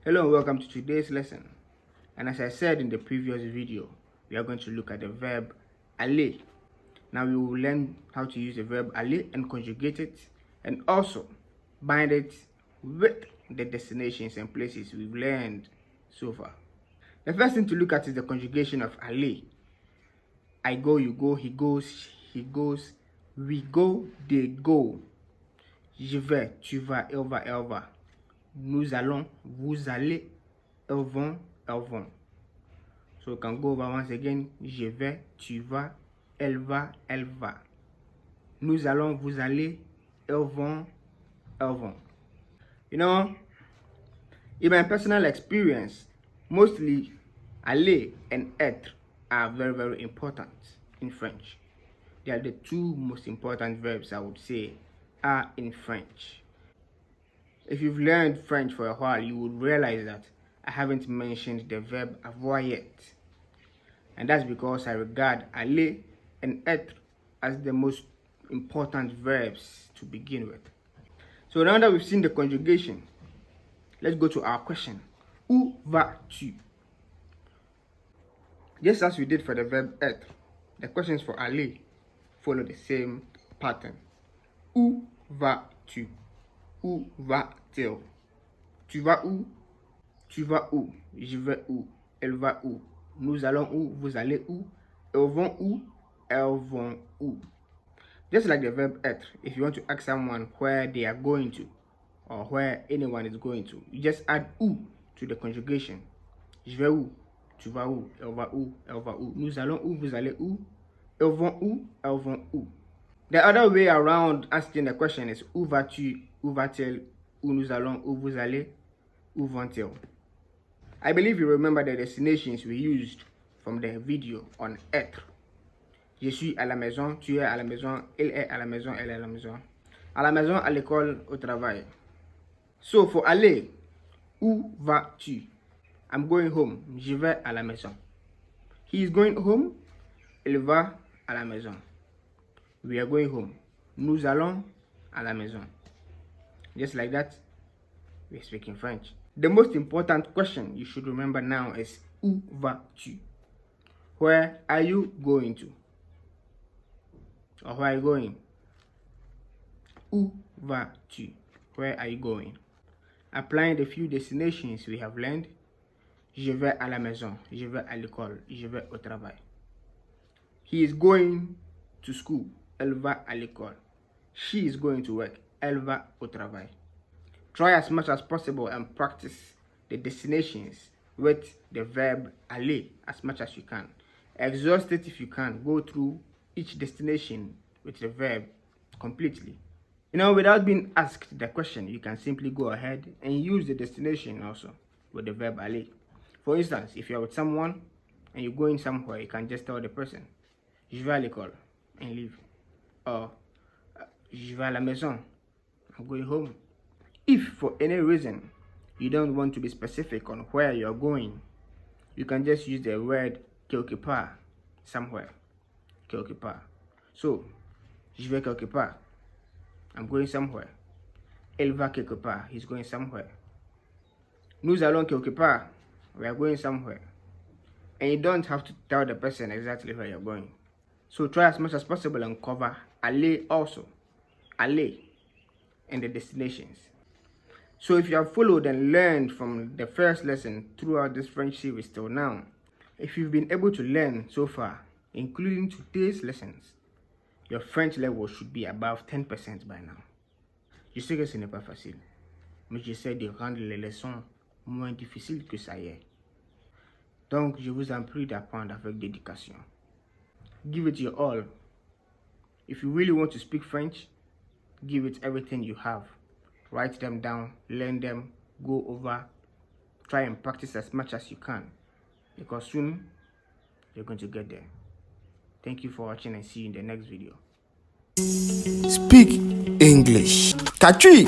Hello and welcome to today's lesson. And as I said in the previous video, we are going to look at the verb aller. Now we will learn how to use the verb aller and conjugate it, and also bind it with the destinations and places we've learned so far. The first thing to look at is the conjugation of aller. I go, you go, he goes, we go, they go. Je vais, tu vas, elle va, elle va. Nous allons, vous allez, elles vont, elles vont. So we can go over once again. Je vais, tu vas, elle va, elle va. Nous allons, vous allez, elles vont, elles vont. You know, in my personal experience, mostly aller and être are very, very important in French. They are the two most important verbs I would say are in French. If you've learned French for a while, you would realize that I haven't mentioned the verb avoir yet. And that's because I regard aller and être as the most important verbs to begin with. So now that we've seen the conjugation, let's go to our question. Où vas-tu? Just as we did for the verb être, the questions for aller follow the same pattern. Où vas-tu? Où va-t-il? Tu vas où? Tu vas où? Je vais où? Elle va où? Nous allons où? Vous allez où? Elles vont où? Elles vont où? Just like the verb être, if you want to ask someone where they are going to, or where anyone is going to, you just add où to the conjugation. Je vais où? Tu vas où? Elle va où? Elle va où? Nous allons où? Vous allez où? Elles vont où? Elles vont où? The other way around asking the question is où vas-tu? Où va-t-il? Où nous allons? Où vous allez? Où vont-ils? I believe you remember the destinations we used from the video on être. Je suis à la maison, tu es à la maison, il est à la maison, elle est à la maison. À la maison, à l'école, au travail. So for aller, où vas-tu? I'm going home. Je vais à la maison. He is going home. Il va à la maison. We are going home. Nous allons à la maison. Just like that, we're speaking French. The most important question you should remember now is où vas-tu? Where are you going to? Or where are you going? Où vas-tu? Where are you going? Applying the few destinations we have learned. Je vais à la maison. Je vais à l'école. Je vais au travail. He is going to school. Elle va à l'école. She is going to work. Elle va au travail. Try as much as possible and practice the destinations with the verb aller as much as you can. Exhaust it if you can. Go through each destination with the verb completely. You know, without being asked the question, you can simply go ahead and use the destination also with the verb aller. For instance, if you're with someone and you're going somewhere, you can just tell the person, je vais à l'école, and leave. Or, je vais à la maison, I'm going home. If for any reason you don't want to be specific on where you're going, you can just use the word quelque part, somewhere. Quelque part. So, je vais quelque part, I'm going somewhere. Elle va quelque part, he's going somewhere. Nous allons quelque part, we are going somewhere. And you don't have to tell the person exactly where you're going. So try as much as possible and cover aller also. Aller and the destinations. So if you have followed and learned from the first lesson throughout this French series till now, if you've been able to learn so far, including today's lessons, your French level should be above 10% by now. Je sais que ce n'est pas facile, mais j'essaie de rendre les leçons moins difficiles que ça y est. Donc, je vous en prie d'apprendre avec dédication. Give it your all. If you really want to speak French, give it everything you have. Write them down, learn them, go over, try and practice as much as you can, because soon you're going to get there. Thank you for watching and see you in the next video. Speak English. Catchy!